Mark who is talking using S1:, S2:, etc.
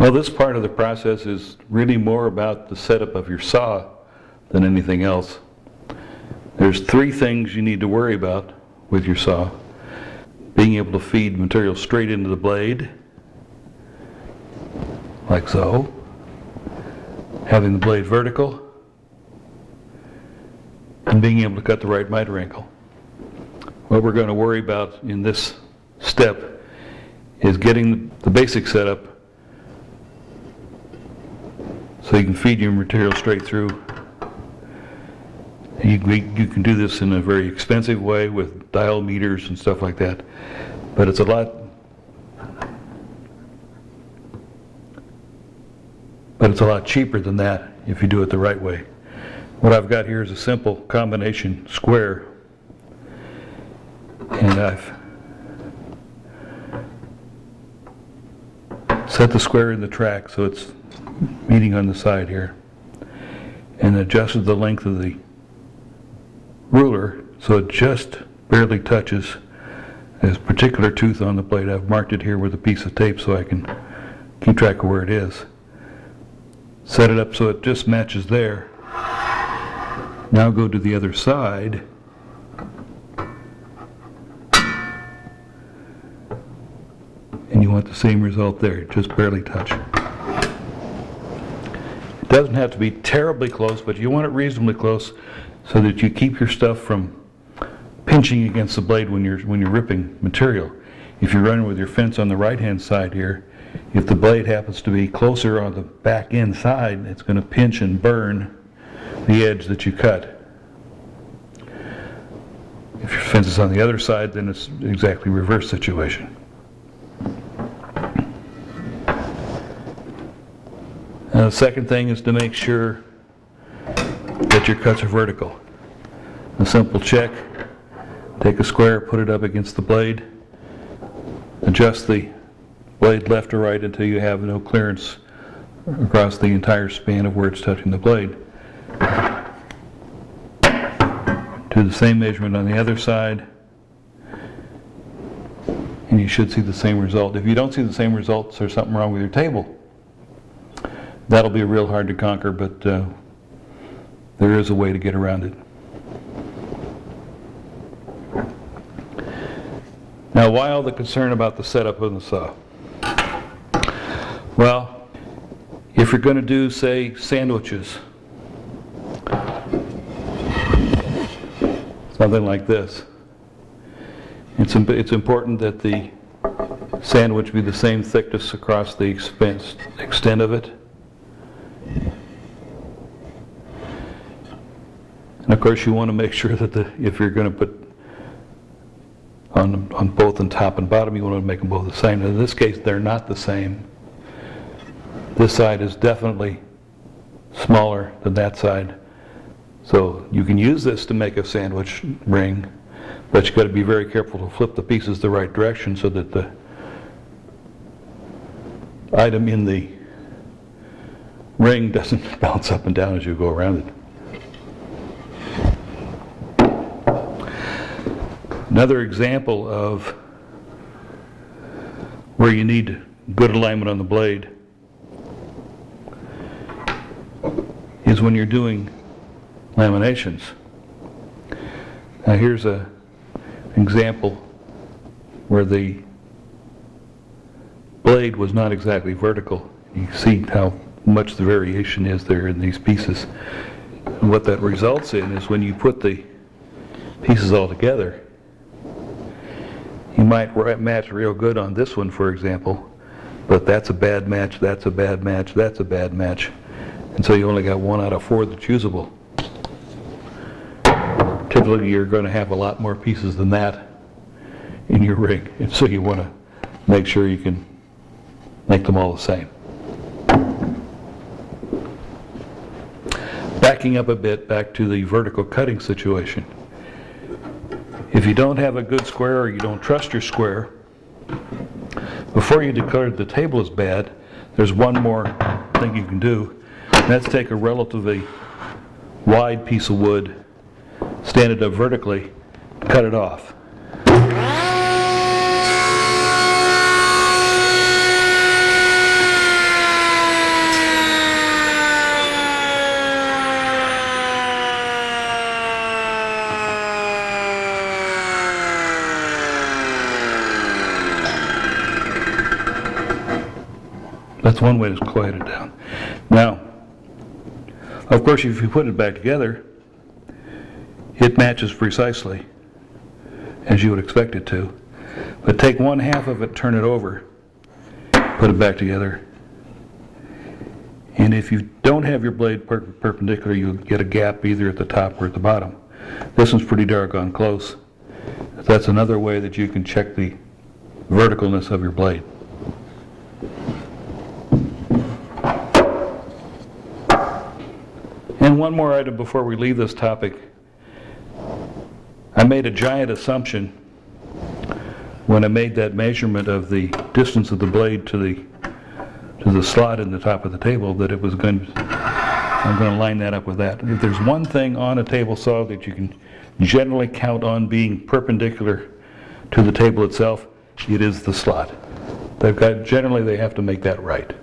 S1: Well, this part of the process is really more about the setup of your saw than anything else. There's three things you need to worry about with your saw. Being able to feed material straight into the blade, like so. Having the blade vertical, and being able to cut the right miter angle. What we're going to worry about in this step is getting the basic setup so you can feed your material straight through. You can do this in a very expensive way with dial meters and stuff like that, but it's a lot cheaper than that if you do it the right way. What I've got here is a simple combination square, and I've set the square in the track so it's meeting on the side here, and adjusted the length of the ruler so it just barely touches this particular tooth on the blade. I've marked it here with a piece of tape so I can keep track of where it is. Set it up so it just matches there. Now go to the other side and you want the same result there, just barely touch. It doesn't have to be terribly close, but you want it reasonably close so that you keep your stuff from pinching against the blade when you're ripping material. If you're running with your fence on the right hand side here, if the blade happens to be closer on the back end side, it's going to pinch and burn the edge that you cut. If your fence is on the other side, then it's exactly reverse situation. The second thing is to make sure that your cuts are vertical. A simple check, take a square, put it up against the blade, adjust the blade left or right until you have no clearance across the entire span of where it's touching the blade. Do the same measurement on the other side, and you should see the same result. If you don't see the same results, there's something wrong with your table. That'll be real hard to conquer, but there is a way to get around it. Now, why all the concern about the setup of the saw? Well, if you're going to do, say, sandwiches, something like this, it's important that the sandwich be the same thickness across the extent of it. And of course you want to make sure that if you're going to put on both the top and bottom, you want to make them both the same. In this case, they're not the same. This side is definitely smaller than that side. So you can use this to make a sandwich ring, but you've got to be very careful to flip the pieces the right direction so that the item in the ring doesn't bounce up and down as you go around it. Another example of where you need good alignment on the blade is when you're doing laminations. Now here's an example where the blade was not exactly vertical. You see how much the variation is there in these pieces. And what that results in is when you put the pieces all together, you might match real good on this one, for example, but that's a bad match, that's a bad match, that's a bad match. And so you only got 1 out of 4 that's usable. Typically you're going to have a lot more pieces than that in your ring, and so you want to make sure you can make them all the same. Backing up a bit, back to the vertical cutting situation. If you don't have a good square or you don't trust your square, before you declare the table is bad, there's one more thing you can do, and that's take a relatively wide piece of wood, stand it up vertically, cut it off. That's one way to quiet it down. Now, of course, if you put it back together, it matches precisely as you would expect it to. But take one half of it, turn it over, put it back together. And if you don't have your blade perpendicular, you'll get a gap either at the top or at the bottom. This one's pretty doggone close. That's another way that you can check the verticalness of your blade. And one more item before we leave this topic. I made a giant assumption when I made that measurement of the distance of the blade to the slot in the top of the table that it was going to, I'm going to line that up with that. If there's one thing on a table saw that you can generally count on being perpendicular to the table itself, it is the slot. Generally they have to make that right.